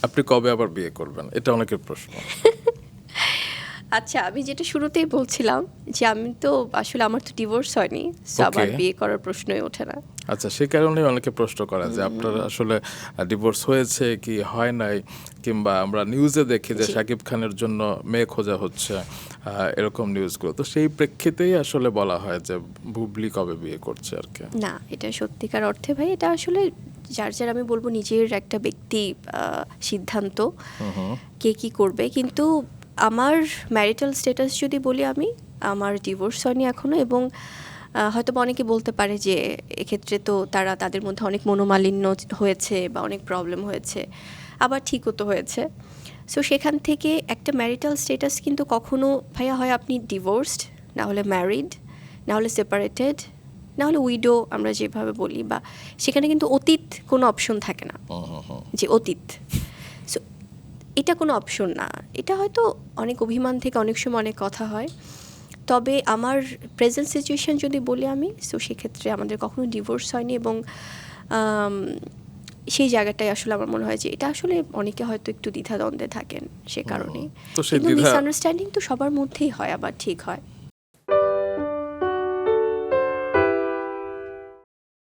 আপনি কবে আবার বিয়ে করবেন, এটা অনেকের প্রশ্ন। আচ্ছা, আমি যেটা শুরুতেই বলছিলাম যে আমি তো আসলে আমার তো ডিভোর্স হয়নি, সো আবার ওকে। বিয়ে করার প্রশ্নই ওঠে না। আচ্ছা, সে কারণেই অনেকে প্রশ্ন করে যে আপনার আসলে ডিভোর্স হয়েছে কি হয় নাই, কিংবা আমরা নিউজে দেখি যে জি, শাকিব খানের জন্য মেয়ে খোঁজা হচ্ছে, এরকম নিউজগুলো। তো সেই প্রেক্ষিতেই আসলে বলা হয় যে বুবলি কবে বিয়ে করছে আর কি। না, এটা সত্যিকার অর্থে ভাই এটা আসলে যার যার আমি বলবো নিজের একটা ব্যক্তি সিদ্ধান্ত কে কি করবে। কিন্তু আমার ম্যারিটাল স্ট্যাটাস যদি বলি, আমি আমার ডিভোর্স হয়নি এখনো, এবং হয়তো বা অনেকে বলতে পারে যে এক্ষেত্রে তো তারা তাদের মধ্যে অনেক মনোমালিন্য হয়েছে বা অনেক প্রবলেম হয়েছে, আবার ঠিকও তো হয়েছে। সো সেখান থেকে একটা ম্যারিটাল স্ট্যাটাস কিন্তু কখনো ভাইয়া হয় আপনি ডিভোর্সড, না হলে ম্যারিড, না হলে সেপারেটেড, না হলে উইডো আমরা যেভাবে বলি, বা সেখানে কিন্তু অতীত কোনো অপশন থাকে না, যে অতীত। সো এটা কোনো অপশন না, এটা হয়তো অনেক অভিমান থেকে অনেক সময় অনেক কথা হয়। তবে আমার প্রেজেন্ট সিচুয়েশন যদি বলি আমি, সো সেক্ষেত্রে আমাদের কখনো ডিভোর্স হয়নি, এবং আম, সেই জায়গাটায় আসলে আমার মনে হয় যে এটা আসলে অনেকে হয়তো একটু দ্বিধাদ্বন্দ্বে থাকেন সে কারণেই। তো সেই কিন্তু দ্বিধা মিসআন্ডারস্ট্যান্ডিং তো সবার মধ্যেই হয়, আবার ঠিক হয়।